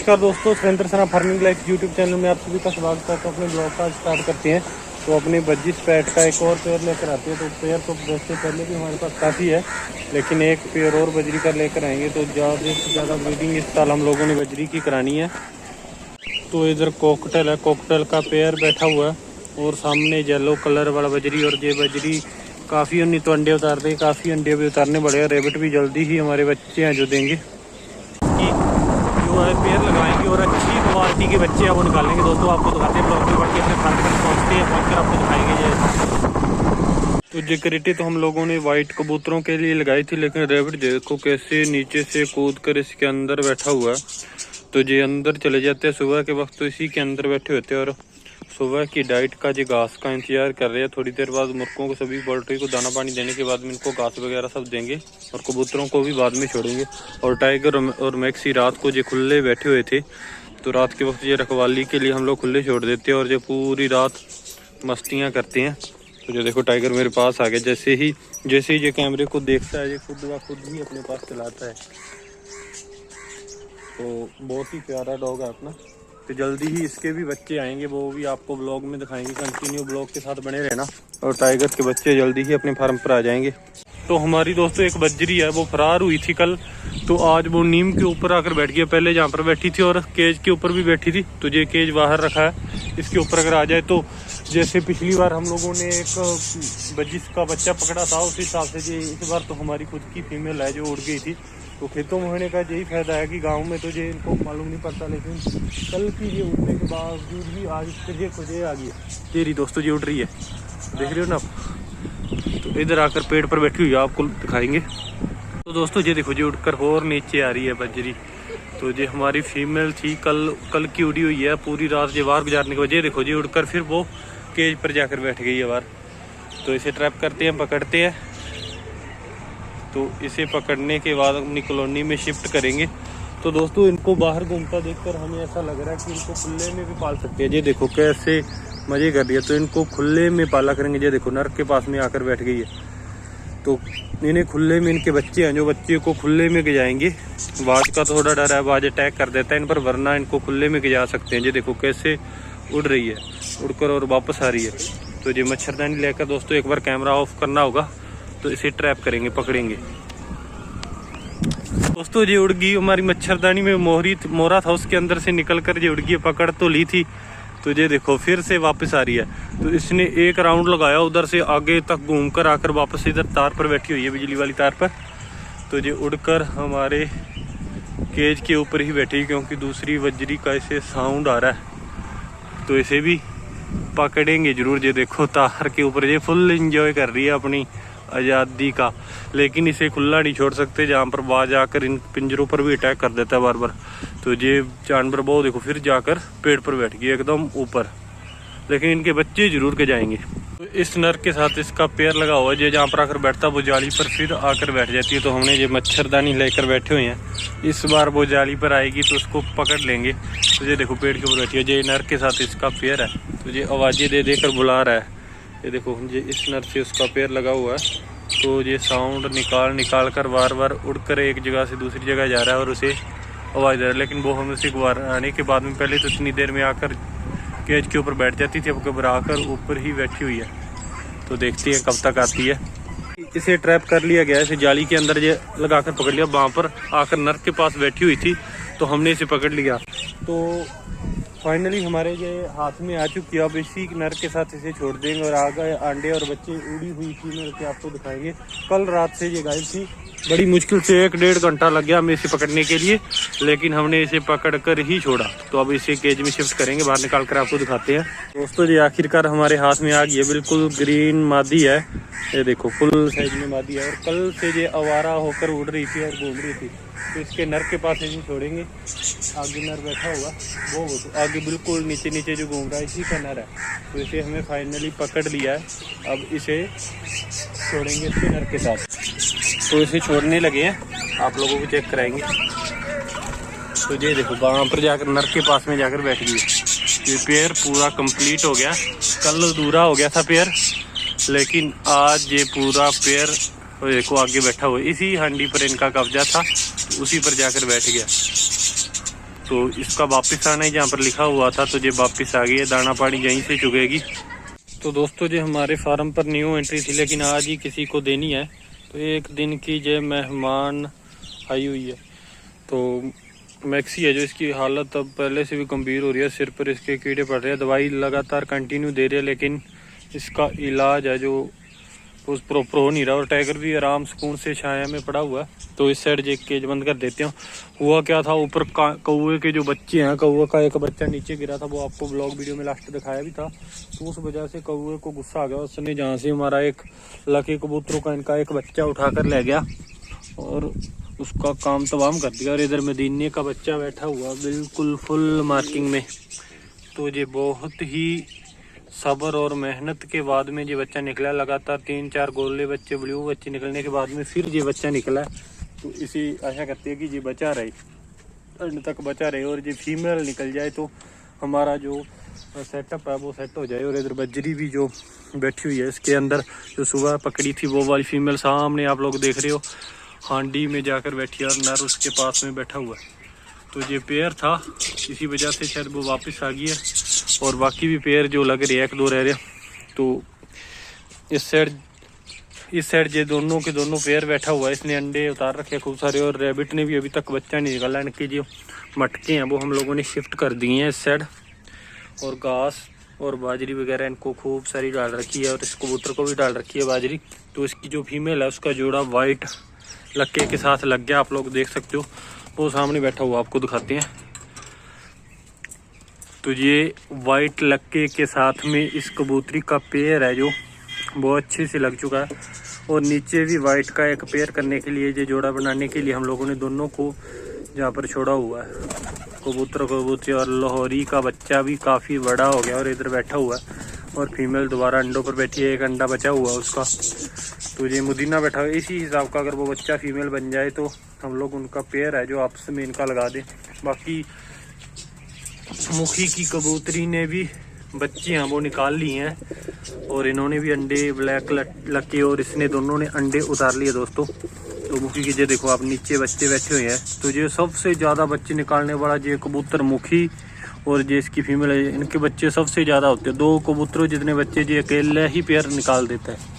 नमस्कार दोस्तों, सुरेंद्र सना farming life YouTube channel में आप सभी का स्वागत है। तो अपने ब्लॉग का स्टार्ट करते हैं। तो अपने बज्जिस पैट का एक और पेयर लेकर आते हैं। तो पेयर तो वैसे पहले भी हमारे पास काफ़ी है, लेकिन एक पेयर और बजरी का लेकर आएंगे। तो ज़्यादा से ज़्यादा ब्रीडिंग इस साल हम लोगों ने बजरी की करानी है। तो इधर कॉकटेल है, कॉकटेल का पेयर बैठा हुआ है और सामने येलो कलर वाला बजरी। और ये बजरी काफ़ी उन्नी तो अंडे उतारते हैं, काफ़ी अंडे भी उतारने पड़ेगा। रेबिट भी जल्दी ही हमारे बच्चे हैं जो देंगे, जो है पेयर लगाएंगे और अच्छी क्वालिटी के बच्चे हैं वो निकालेंगे। दोस्तों आपको दिखाते हैं, ब्लॉग में बढ़ के अपने फार्म पर पहुँचते हैं, पहुँच कर आपको दिखाएंगे। तो ये क्रेटी तो हम लोगों ने वाइट कबूतरों के लिए लगाई थी, लेकिन रेबिट देखो कैसे नीचे से कूद कर इसके अंदर बैठा हुआ है। तो ये अंदर चले जाते हैं सुबह के वक्त, तो इसी के अंदर बैठे होते हैं और सुबह की डाइट का जो घास का इंतजार कर रहे हैं। थोड़ी देर बाद मुर्गों को, सभी पोल्ट्री को दाना पानी देने के बाद में इनको घास वगैरह सब देंगे और कबूतरों को भी बाद में छोड़ेंगे। और टाइगर और मैक्सी रात को जो खुले बैठे हुए थे, तो रात के वक्त ये रखवाली के लिए हम लोग खुले छोड़ देते हैं और जो पूरी रात मस्तियाँ करते हैं। तो जो देखो टाइगर मेरे पास आ गया, जैसे ही ये कैमरे को देखता है ये खुद ब खुद ही अपने पास चलाता है। तो बहुत ही प्यारा डॉग है अपना। तो जल्दी ही इसके भी बच्चे आएंगे, वो भी आपको ब्लॉग में दिखाएंगे। कंटिन्यू ब्लॉग के साथ बने रहना। और टाइगर के बच्चे जल्दी ही अपने फार्म पर आ जाएंगे। तो हमारी दोस्तों एक बजरी है, वो फरार हुई थी कल, तो आज वो नीम के ऊपर आकर बैठ गया। पहले जहाँ पर बैठी थी और केज के ऊपर भी बैठी थी, तो ये केज बाहर रखा है, इसके ऊपर अगर आ जाए तो जैसे पिछली बार हम लोगों ने एक बजिस का बच्चा पकड़ा था, उस हिसाब से ये इस बार तो हमारी खुद की फीमेल है जो उड़ गई थी। तो खेतों में होने का यही फायदा है कि गांव में तो ये इनको मालूम नहीं पड़ता, लेकिन कल की ये उड़ने के बावजूद भी आज ये खुद आ गई है। तेरी दोस्तों ये उड़ रही है, देख रहे हो ना आप। तो इधर आकर पेड़ पर बैठी हुई है, आपको दिखाएंगे। तो दोस्तों ये देखो, ये उड़कर और नीचे आ रही है बजरी। तो ये हमारी फीमेल थी, कल की उड़ी हुई है। पूरी रात ये बार गुजारने के बाद ये देखो ये उड़कर फिर वो केज पर जाकर बैठ गई है बार। तो इसे ट्रैप करते हैं, पकड़ते हैं। तो इसे पकड़ने के बाद अपनी कॉलोनी में शिफ्ट करेंगे। तो दोस्तों इनको बाहर घूमता देखकर हमें ऐसा लग रहा है कि इनको खुले में भी पाल सकते हैं। ये देखो कैसे मजे कर रही है। तो इनको खुले में पाला करेंगे। ये देखो नर के पास में आकर बैठ गई है। तो इन्हें खुले में, इनके बच्चे हैं जो बच्चे को खुले में गिजाएंगे। बाज का थोड़ा डर है, बाज अटैक कर देता है इन पर, वरना इनको खुले में गिजा सकते हैं। ये देखो कैसे उड़ रही है, उड़कर और वापस आ रही है। तो ये मच्छरदानी लेकर दोस्तों एक बार कैमरा ऑफ करना होगा, तो इसे ट्रैप करेंगे, पकड़ेंगे। दोस्तों ये उड़ गई हमारी मच्छरदानी में मोरा था, उसके अंदर से निकल कर ये उड़ गई। पकड़ तो ली थी, तो ये देखो फिर से वापस आ रही है। तो इसने एक राउंड लगाया, उधर से आगे तक घूमकर आकर वापस इधर तार पर बैठी हुई है, बिजली वाली तार पर। तो ये उड़कर हमारे केज के ऊपर ही बैठी, क्योंकि दूसरी बजरी का इसे साउंड आ रहा है। तो इसे भी पकड़ेंगे जरूर। ये देखो तार के ऊपर ये फुल एंजॉय कर रही है अपनी आज़ादी का, लेकिन इसे खुला नहीं छोड़ सकते, जहाँ पर बाज आकर इन पिंजरों पर भी अटैक कर देता है बार बार। तो ये जानवर बहुत देखो फिर जाकर पेड़ पर बैठ गई एकदम ऊपर, लेकिन इनके बच्चे जरूर के जाएंगे। तो इस नर के साथ इसका पेयर लगा हुआ है, ये जहाँ पर आकर बैठता है वो जाली पर फिर आकर बैठ जाती है। तो हमने ये मच्छरदानी लेकर बैठे हुए हैं, इस बार वो जाली पर आएगी तो उसको पकड़ लेंगे। तो ये देखो पेड़ के ऊपर बैठी है, ये नर के साथ इसका पेयर है। तो ये आवाज़ें दे देकर बुला रहा है। ये देखो ये इस नर से उसका पेयर लगा हुआ है। तो ये साउंड निकाल कर बार बार उड़कर एक जगह से दूसरी जगह जा रहा है और उसे आवाज़ दे रहा है। लेकिन वो हमें उसे आने के बाद में पहले तो इतनी देर में आकर केज के ऊपर बैठ जाती थी, अब घबरा कर ऊपर ही बैठी हुई है। तो देखते हैं कब तक आती है। इसे ट्रैप कर लिया गया, इसे जाली के अंदर ये लगा कर पकड़ लिया। वहाँ पर आकर नर के पास बैठी हुई थी, तो हमने इसे पकड़ लिया। तो फाइनली हमारे ये हाथ में आ चुकी है। अब इसी नर के साथ इसे छोड़ देंगे और आगे अंडे और बच्चे उड़ी हुई फीमेल के आपको दिखाएंगे। कल रात से ये गायब थी, बड़ी मुश्किल से 1-1.5 घंटा लग गया हमें इसे पकड़ने के लिए, लेकिन हमने इसे पकड़ कर ही छोड़ा। तो अब इसे केज में शिफ्ट करेंगे, बाहर निकाल कर आपको दिखाते हैं। दोस्तों ये आखिरकार हमारे हाथ में आ गई है, बिल्कुल ग्रीन मादी है। ये देखो फुल साइज में मादी है, और कल से ये आवारा होकर उड़ रही थी और घूम रही थी। तो इसके नर के पास इसे छोड़ेंगे। आगे नर बैठा हुआ वो आगे बिल्कुल नीचे जो घूम रहा है इसी का नर है। तो इसे हमें फाइनली पकड़ लिया है, अब इसे छोड़ेंगे इसके नर के साथ। तो इसे छोड़ने लगे हैं, आप लोगों को चेक कराएंगे। तो ये देखो वहाँ पर जाकर नर के पास में जाकर बैठ गई। ये पेयर पूरा कंप्लीट हो गया, कल अधूरा हो गया था पेयर, लेकिन आज ये पूरा पेयर देखो आगे बैठा हुआ। इसी हांडी पर इनका कब्जा था, उसी पर जाकर बैठ गया। तो इसका वापस आना ही जहाँ पर लिखा हुआ था तो ये वापस आ गई है, दाना पानी यहीं से चुगेगी। तो दोस्तों जो हमारे फार्म पर न्यू एंट्री थी लेकिन आज ही किसी को देनी है, तो एक दिन की जो मेहमान आई हुई है। तो मैक्सी है जो इसकी हालत अब पहले से भी गंभीर हो रही है, सिर पर इसके कीड़े पड़ रहे हैं, दवाई लगातार कंटिन्यू दे रही है लेकिन इसका इलाज है जो उस प्रॉपर हो नहीं रहा। और टाइगर भी आराम सुकून से छाया में पड़ा हुआ है। तो इस साइड जे केज बंद कर देते हैं। हुआ क्या था, ऊपर कौवे के जो बच्चे हैं, कौवे का एक बच्चा नीचे गिरा था, वो आपको ब्लॉग वीडियो में लास्ट दिखाया भी था। तो उस वजह से कौवे को गुस्सा आ गया, उसने जहाँ से हमारा एक लकी कबूतरों का इनका एक बच्चा उठा कर ले गया और उसका काम तमाम कर दिया। और इधर मदीने का बच्चा बैठा हुआ बिल्कुल फुल मार्किंग में। तो ये बहुत ही सब्र और मेहनत के बाद में ये बच्चा निकला। लगातार 3-4 गोले बच्चे, ब्लू बच्चे निकलने के बाद में फिर ये बच्चा निकला। तो इसी आशा करते हैं कि ये बचा रहे, एंड तक बचा रहे और ये फीमेल निकल जाए तो हमारा जो सेटअप है वो सेट हो जाए। और इधर बजरी भी जो बैठी हुई है इसके अंदर, जो सुबह पकड़ी थी वो वाली फीमेल सामने आप लोग देख रहे हो, हांडी में जाकर बैठी है और नर उसके पास में बैठा हुआ है। तो ये पेयर था, इसी वजह से शायद वो वापस आ गई है। और बाकी भी पेयर जो लग रहे हैं, 1-2 रह रहे। तो इस साइड ये दोनों के दोनों पेयर बैठा हुआ है। इसने अंडे उतार रखे खूब सारे और रैबिट ने भी अभी तक बच्चा नहीं निकाला। इनके जो मटके हैं वो हम लोगों ने शिफ्ट कर दिए हैं इस साइड। और घास और बाजरी वगैरह इनको खूब सारी डाल रखी है और इस कबूतर को भी डाल रखी है बाजरी। तो इसकी जो फीमेल है उसका जोड़ा वाइट लक्के के साथ लग गया, आप लोग देख सकते हो, वो सामने बैठा हुआ, आपको दिखाते हैं। तो ये वाइट लक्के के साथ में इस कबूतरी का पेयर है जो बहुत अच्छे से लग चुका है। और नीचे भी वाइट का एक पेयर करने के लिए, ये जोड़ा बनाने के लिए हम लोगों ने दोनों को जहाँ पर छोड़ा हुआ है। कबूतरी और लाहौरी का बच्चा भी काफ़ी बड़ा हो गया और इधर बैठा हुआ है। और फीमेल दोबारा अंडों पर बैठी है, एक अंडा बचा हुआ है उसका। तो ये मुदीना बैठा हुआ है। इसी हिसाब का अगर वो बच्चा फीमेल बन जाए तो हम लोग उनका पेयर है जो आपस में इनका लगा दें। बाकी मुखी की कबूतरी ने भी बच्चे हैं वो निकाल ली हैं और इन्होंने भी अंडे, ब्लैक लक्के और इसने दोनों ने अंडे उतार लिए दोस्तों। तो मुखी की ये देखो आप, नीचे बच्चे बैठे हुए हैं। तो ये सबसे ज़्यादा बच्चे निकालने वाला ये कबूतर मुखी और ये इसकी फीमेल है, इनके बच्चे सबसे ज़्यादा होते हैं। 2 कबूतरों जितने बच्चे ये अकेले ही पेयर निकाल देता है।